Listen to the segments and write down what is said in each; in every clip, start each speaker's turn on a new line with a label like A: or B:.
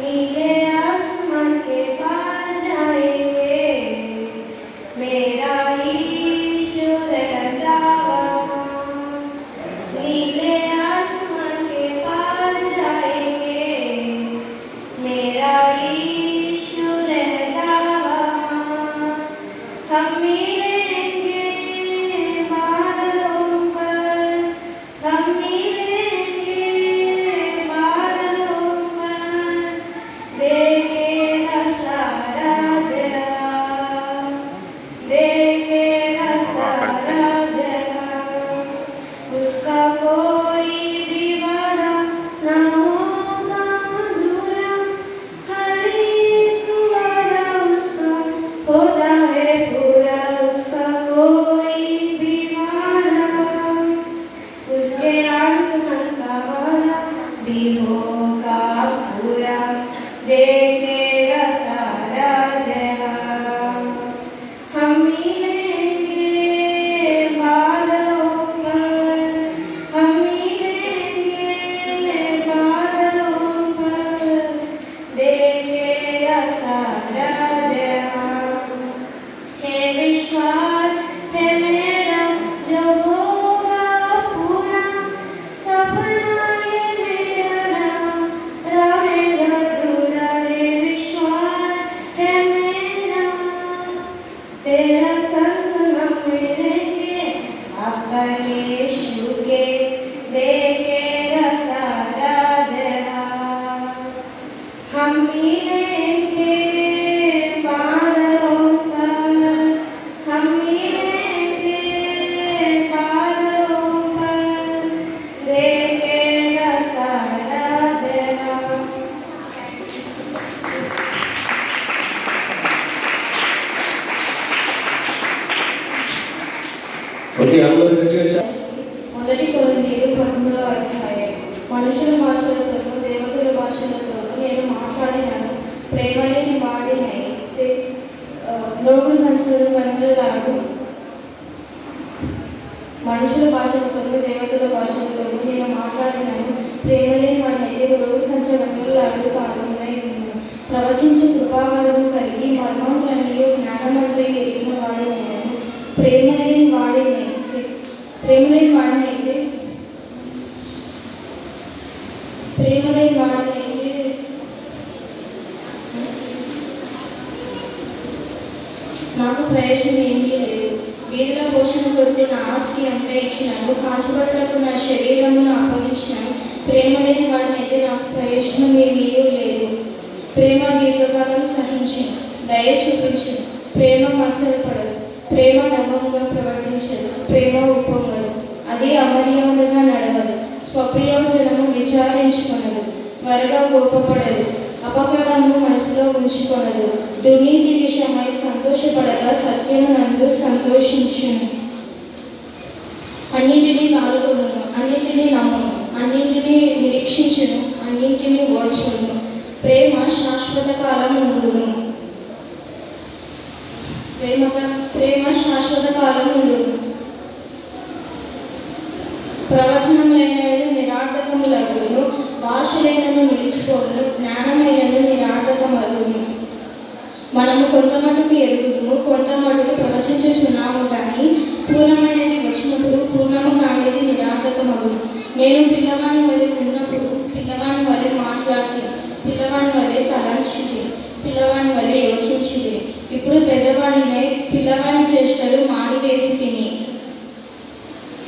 A: नीले आसमान के पार जाएंगे, मेरा ईश्वर रहता वहाँ। नीले आसमान के पार जाएंगे, मेरा ईश्वर रहता वहाँ। हम मिलेंगे बादलों पर, हम मिलेंगे बादलों पर, देखेगा सारा जहां, देखेगा सारा जहां। उसका कोई भी वादा न होगा अधूरा, हर एक वादा उसका होता है पूरा। उसका कोई भी वादा, उसके आगमन का वादा भी होगा पूरा, देखेगा सारा जहां। हम मिलेंगे बादलों पर, हम मिलेंगे बादलों पर, देखेगा सारा जहां। है विश्वास है मेरा जो होगा पूरा, सपना ये मेरा रहेगा अधूरा। है विश्वास है मेरा, तेरा संग हम मिलेंगे अपने यीशु के, देखेगा सारा जहां। हम मिलेंगे बादलों पर, हम मिलेंगे बादलों पर, देखेगा सारा जहां।
B: ఓకే అందరూ గట్టిగా
A: మొదటి కొరింథీయులు 13వ అధ్యాయం. మనుషుల భాషలతోనూ దేవతల భాషలతోనూ నేను మాట్లాడినాను, ప్రేమ లేని వాడినైతే లోకుల మనుషులను గణగలాడు. మనుషుల భాషలతోనూ దేవతల భాషలతోనూ నేను మాట్లాడినాను, ప్రేమ లేని వాడినైతే లోకుల గణగలాడు కారణమై ఉన్నాను. ప్రవచించు కృపావరం కలిగి మర్మములనియు జ్ఞానమంతయు ఎరిగిన వాడినైనాను, ప్రేమ లేని వాడినైతే నాకు ప్రయోజనం ఏమీ లేదు. వీధుల పోషణ కొరకు నా ఆస్తి అంతా ఇచ్చినాను, కాచుబడులకు నా శరీరమును అప్పగించినాను, ప్రేమ లేని వాడినైతే నాకు ప్రయోజనం ఏమీ లేదు. ప్రేమ దీర్ఘకాలం సహించును, దయ చూపించును, ప్రేమ మత్సరపడదు, ప్రేమ డమ్మంగా ప్రవర్తించదు, ప్రేమ ఉప్పొంగదు, అది అమర్యాదగా నడవదు, స్వప్రయోజనము విచారించుకొనదు, త్వరగా కోపపడదు, అపకారము మనసులో ఉంచుకొనదు, దుర్నీతి విషయమై సంతోషపడగా సత్యమునందు సంతోషించును. అన్నింటినీ నాలుగును, అన్నింటినీ నమ్మును, అన్నింటినీ నిరీక్షించును, అన్నింటినీ ఓర్చును. ప్రేమ శాశ్వత కాలం ఉండును, ప్రేమ శాశ్వత కాలం ఉండును. ప్రవచనములైనను నిరార్థకములగును, భాషలైనను నిలిచిపోవును, జ్ఞానమైనను నిరార్థకమగును. మనము కొంత మటుకు ఎరుగుదుము, కొంత మటుకు ప్రవచించుచున్నాము, కానీ పూర్ణమైనది వచ్చినప్పుడు పూర్ణము కానిది నిరార్థకమగును. నేను పిల్లవాని వలె ఉన్నప్పుడు పిల్లవాని వలె మాట్లాడుతుంది, పిల్లవాని వలె తలంచింది, పిల్లవాని వలె యోచించింది. ఇప్పుడు పెద్దవాడినై పిల్లవాని చేష్టలు మానివేసి తిని,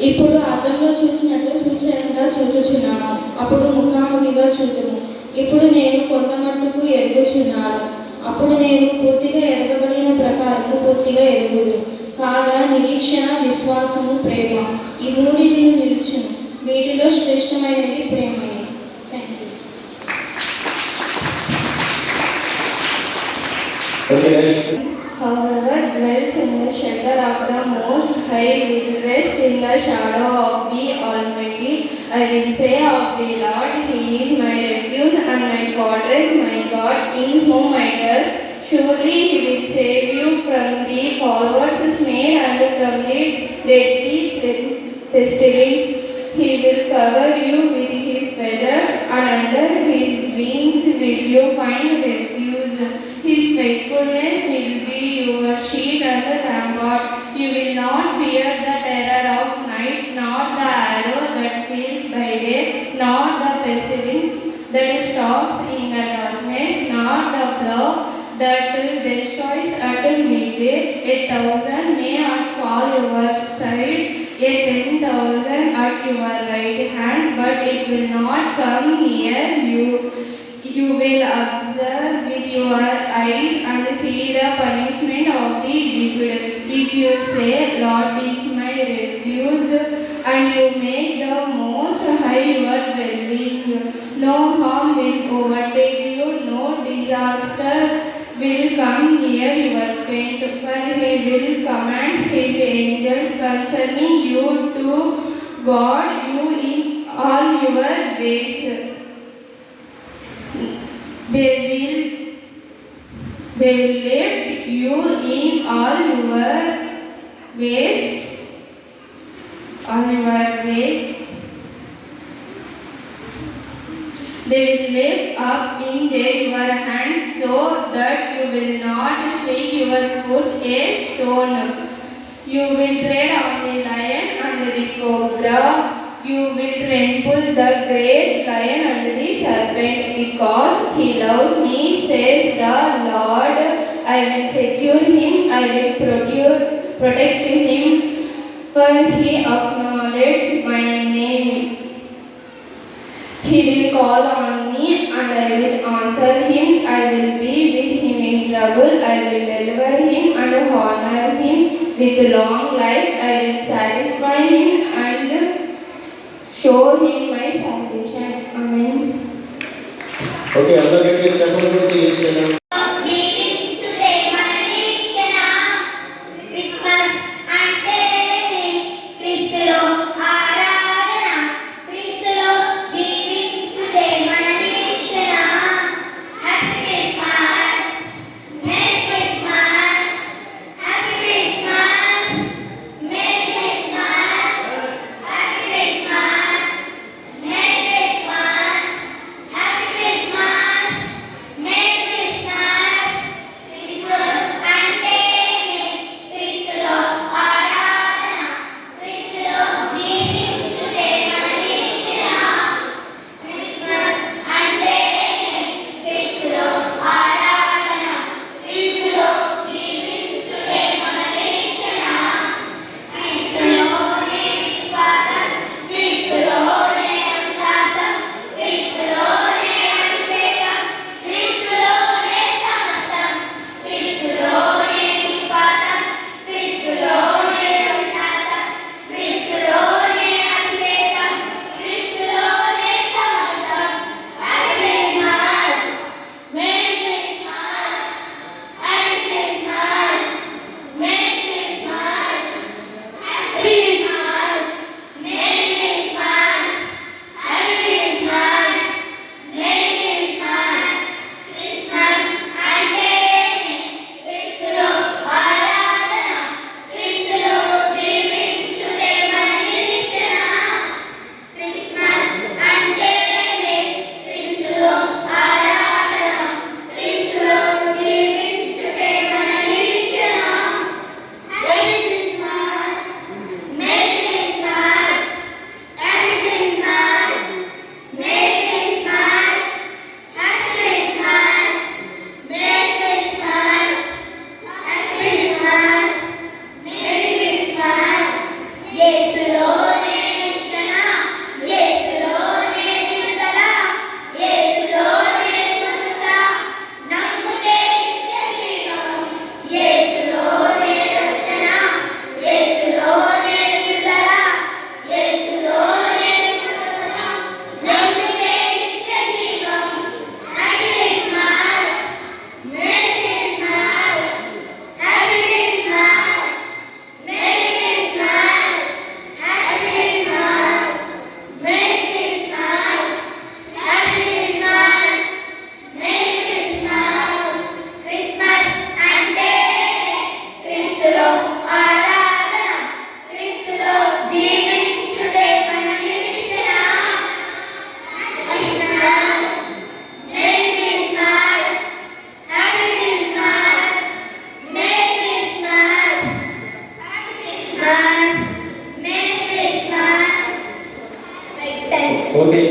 A: ఇప్పుడు అద్దంలో చూచినట్టు సూచనగా చూచుచున్నాము, అప్పుడు ముఖాముఖిగా చూతుము. ఇప్పుడు నేను కొంత మట్టుకు ఎరుగుచున్నాను, అప్పుడు నేను పూర్తిగా ఎరగబడిన ప్రకారము పూర్తిగా ఎరుగుదు. కాగా నిరీక్షణ, విశ్వాసము, ప్రేమ ఈ మూడింటిని నిలుచును, వీటిలో శ్రేష్టమైనది ప్రేమే. Thank you.
C: However, dwells in the shelter of the Most High will rest in the shadow of the Almighty. I will say of the Lord, He is my refuge and my fortress, my God, in whom I trust. Surely He will save you from the fowler's snare and from the deadly pestilence. He will cover you with His feathers, and under His wings will you find refuge. His faithfulness will be your shield and rampart. You will not fear the terror of night, nor the arrow that kills by day, nor the pestilence that stalks in the darkness, nor the plow that destroys at midday. 1,000 may fall your side, 10,000 at your right hand, but it will not come near you. You will observe with your eyes and see the punishment of the wicked. If you say, Lord is my refuge, and you make the Most High your dwelling, no harm will overtake you, no disaster will come near your tent, for he will command his angels concerning you to guard you in all your ways. They will lift you in all your ways. They will lift up in your hands so that you will not shake your foot a stone. You will tread on the lion and the cobra. You will trample the great lion and the serpent. Because he loves me, says the Lord, I will secure him, I will protect him, for he acknowledges my name. He will call on me and I will answer him. I will be with him in trouble. I will deliver him and honor him with long life. I will satisfy him and show him my salvation. Amen.
B: Okay అందరూ గట్టిగా చెప్పండి కొట్టి యేసునా
D: జీవించుటే మన నిరీక్షణ Christmas అంటే క్రీస్తులో ఆరాధన క్రీస్తులో జీవించుటే మన నిరీక్షణ happy Christmas merry Christmas happy Christmas merry Christmas happy Christmas merry Christmas happy Christmas merry Christmas
B: okay